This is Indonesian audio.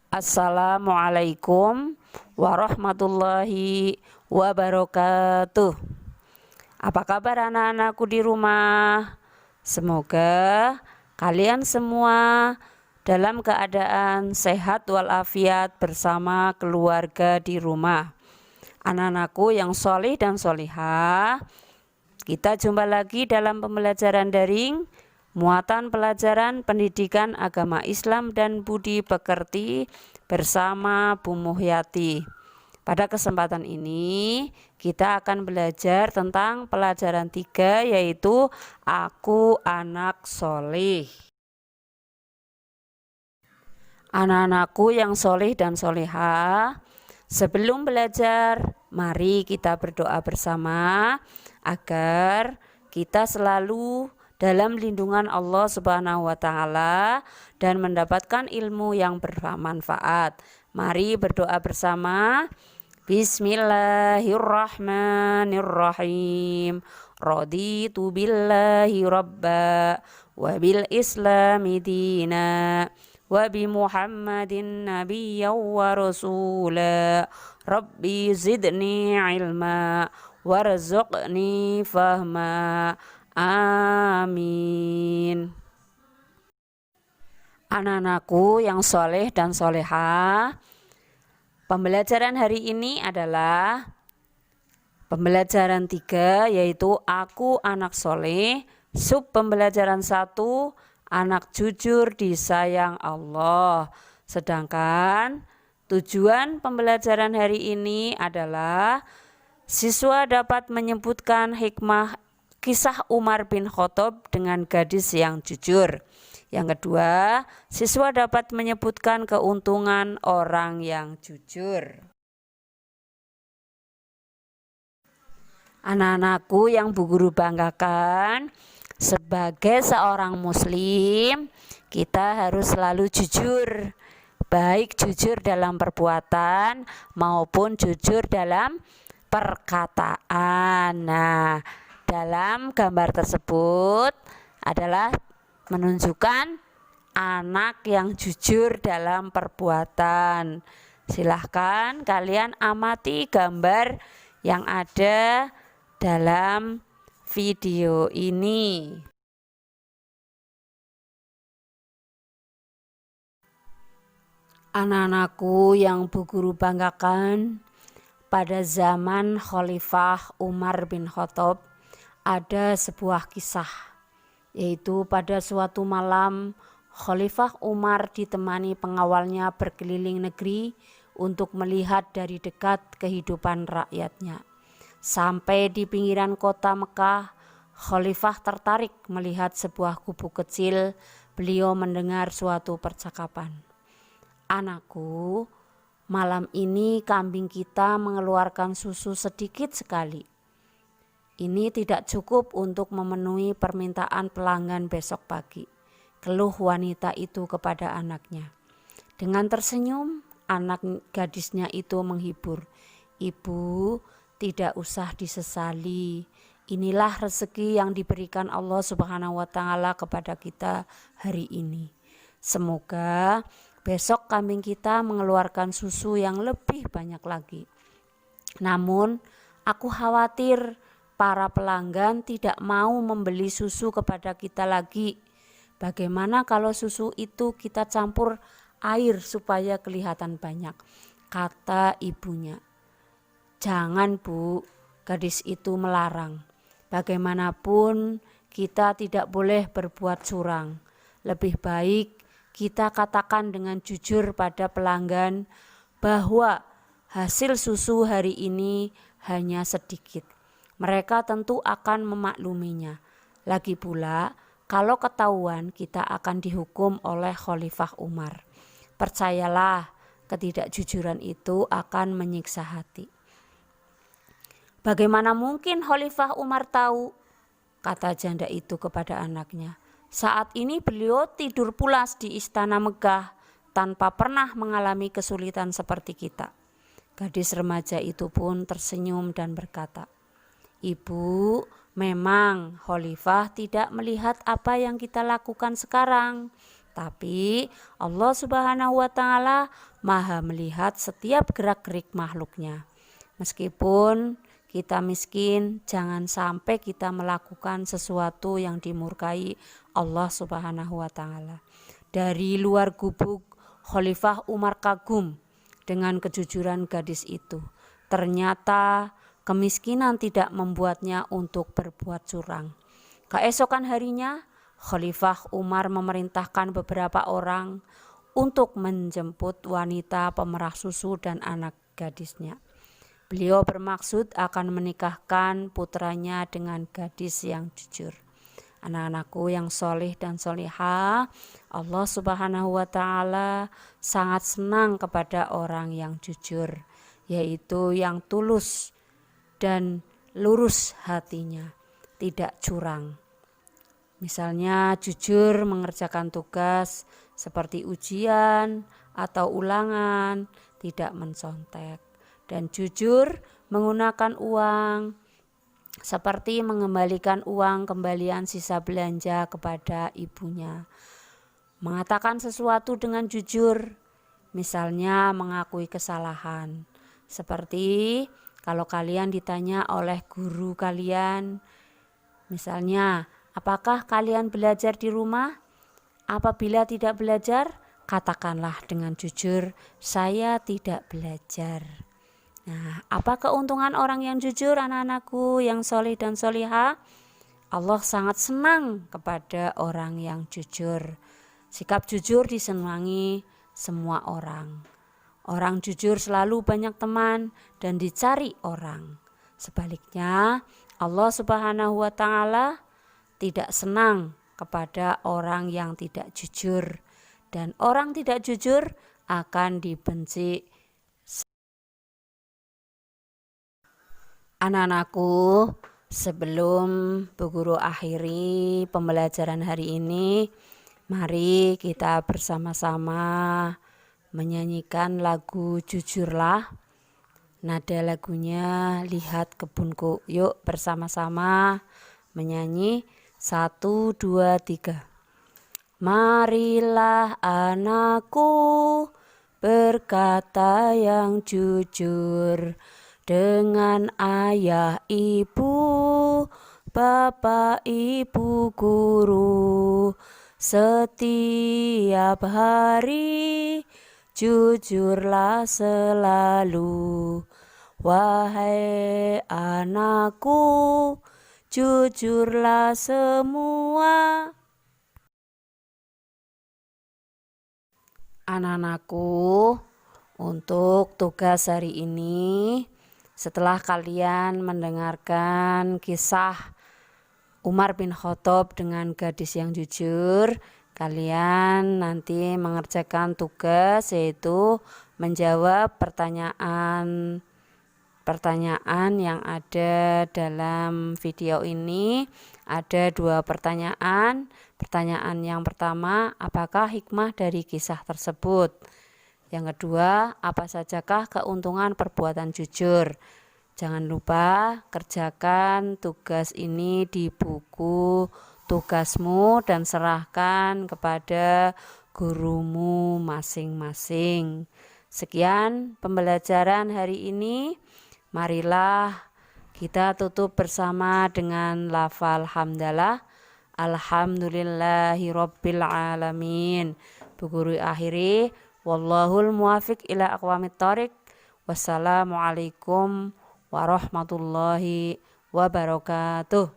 Assalamualaikum warahmatullahi wabarakatuh. Apa kabar anak-anakku di rumah? Semoga kalian semua dalam keadaan sehat walafiat bersama keluarga di rumah. Anak-anakku yang solih dan solihah, kita jumpa lagi dalam pembelajaran daring muatan pelajaran pendidikan agama Islam dan budi pekerti bersama Bu Muhyati. Pada kesempatan ini kita akan belajar tentang pelajaran 3, yaitu Aku Anak Soleh. Anak-anakku yang soleh dan solehah, sebelum belajar mari kita berdoa bersama agar kita selalu dalam lindungan Allah Subhanahu wa Ta'ala dan mendapatkan ilmu yang bermanfaat. Mari berdoa bersama. Bismillahirrahmanirrahim. Raditu billahi rabba wa bil islami dina wa bi Muhammadin nabiyya wa rasula. Rabbi zidni ilma warzuqni fahma. Amin. Anak-anakku yang soleh dan solehah, pembelajaran hari ini adalah pembelajaran 3, yaitu Aku Anak Soleh. Sub pembelajaran 1, Anak Jujur Disayang Allah. Sedangkan tujuan pembelajaran hari ini adalah siswa dapat menyebutkan hikmah kisah Umar bin Khattab dengan gadis yang jujur. Yang kedua, siswa dapat menyebutkan keuntungan orang yang jujur. Anak-anakku yang Bu Guru banggakan, sebagai seorang muslim, kita harus selalu jujur. Baik jujur dalam perbuatan maupun jujur dalam perkataan. Nah, dalam gambar tersebut adalah menunjukkan anak yang jujur dalam perbuatan. Silahkan kalian amati gambar yang ada dalam video ini. Anak-anakku yang Bu Guru banggakan, pada zaman Khalifah Umar bin Khattab ada sebuah kisah, yaitu pada suatu malam Khalifah Umar ditemani pengawalnya berkeliling negeri untuk melihat dari dekat kehidupan rakyatnya. Sampai di pinggiran kota Mekah, Khalifah tertarik melihat sebuah gubuk kecil. Beliau mendengar suatu percakapan. Anakku, malam ini kambing kita mengeluarkan susu sedikit sekali. Ini tidak cukup untuk memenuhi permintaan pelanggan besok pagi, keluh wanita itu kepada anaknya. Dengan tersenyum, anak gadisnya itu menghibur. Ibu, tidak usah disesali. Inilah rezeki yang diberikan Allah Subhanahu wa Ta'ala kepada kita hari ini. Semoga besok kambing kita mengeluarkan susu yang lebih banyak lagi. Namun, aku khawatir para pelanggan tidak mau membeli susu kepada kita lagi. Bagaimana kalau susu itu kita campur air supaya kelihatan banyak? Kata ibunya. Jangan Bu, gadis itu melarang. Bagaimanapun kita tidak boleh berbuat curang. Lebih baik kita katakan dengan jujur pada pelanggan bahwa hasil susu hari ini hanya sedikit. Mereka tentu akan memakluminya. Lagi pula, kalau ketahuan kita akan dihukum oleh Khalifah Umar. Percayalah, ketidakjujuran itu akan menyiksa hati. Bagaimana mungkin Khalifah Umar tahu? Kata janda itu kepada anaknya. Saat ini beliau tidur pulas di istana megah tanpa pernah mengalami kesulitan seperti kita. Gadis remaja itu pun tersenyum dan berkata, Ibu, memang Khalifah tidak melihat apa yang kita lakukan sekarang, Tapi Allah Subhanahu wa Ta'ala Maha melihat setiap gerak-gerik makhluknya. Meskipun kita miskin, jangan sampai kita melakukan sesuatu yang dimurkai Allah Subhanahu wa Ta'ala. Dari luar gubuk, Khalifah Umar kagum dengan kejujuran gadis itu. Ternyata kemiskinan tidak membuatnya untuk berbuat curang. Keesokan harinya, Khalifah Umar memerintahkan beberapa orang untuk menjemput wanita pemerah susu dan anak gadisnya. Beliau bermaksud akan menikahkan putranya dengan gadis yang jujur. Anak-anakku yang soleh dan solihah, Allah Subhanahu wa Ta'ala sangat senang kepada orang yang jujur, yaitu yang tulus dan lurus hatinya, tidak curang. Misalnya jujur mengerjakan tugas seperti ujian atau ulangan, tidak mencontek. Dan jujur menggunakan uang seperti mengembalikan uang kembalian sisa belanja kepada ibunya. Mengatakan sesuatu dengan jujur, misalnya mengakui kesalahan. Seperti kalau kalian ditanya oleh guru kalian, misalnya, apakah kalian belajar di rumah? Apabila tidak belajar, katakanlah dengan jujur, saya tidak belajar. Nah, apa keuntungan orang yang jujur, anak-anakku yang soleh dan solihah? Allah sangat senang kepada orang yang jujur. Sikap jujur disenangi semua orang. Orang jujur selalu banyak teman dan dicari orang. Sebaliknya, Allah Subhanahu wa Ta'ala tidak senang kepada orang yang tidak jujur, dan orang tidak jujur akan dibenci. Anak-anakku, sebelum Bu Guru akhiri pembelajaran hari ini, mari kita bersama-sama menyanyikan lagu Jujurlah. Nada lagunya Lihat Kebunku. Yuk bersama-sama menyanyi. 1, 2, 3. Marilah anakku berkata yang jujur dengan ayah ibu, bapak ibu guru. Setiap hari jujurlah selalu. Wahai anakku, jujurlah semua. Anak-anakku, untuk tugas hari ini, setelah kalian mendengarkan kisah Umar bin Khattab dengan gadis yang jujur, kalian nanti mengerjakan tugas yaitu menjawab pertanyaan yang ada dalam video ini. Ada 2 pertanyaan. Pertanyaan yang pertama, apakah hikmah dari kisah tersebut? Yang kedua, apa sajakah keuntungan perbuatan jujur? Jangan lupa kerjakan tugas ini di buku tugasmu dan serahkan kepada gurumu masing-masing. Sekian pembelajaran hari ini. Marilah kita tutup bersama dengan lafal hamdalah. Alhamdulillahirabbil alamin. Bu Guru akhiri, wallahul muwafiq ila aqwamit thoriq. Wassalamualaikum warahmatullahi wabarakatuh.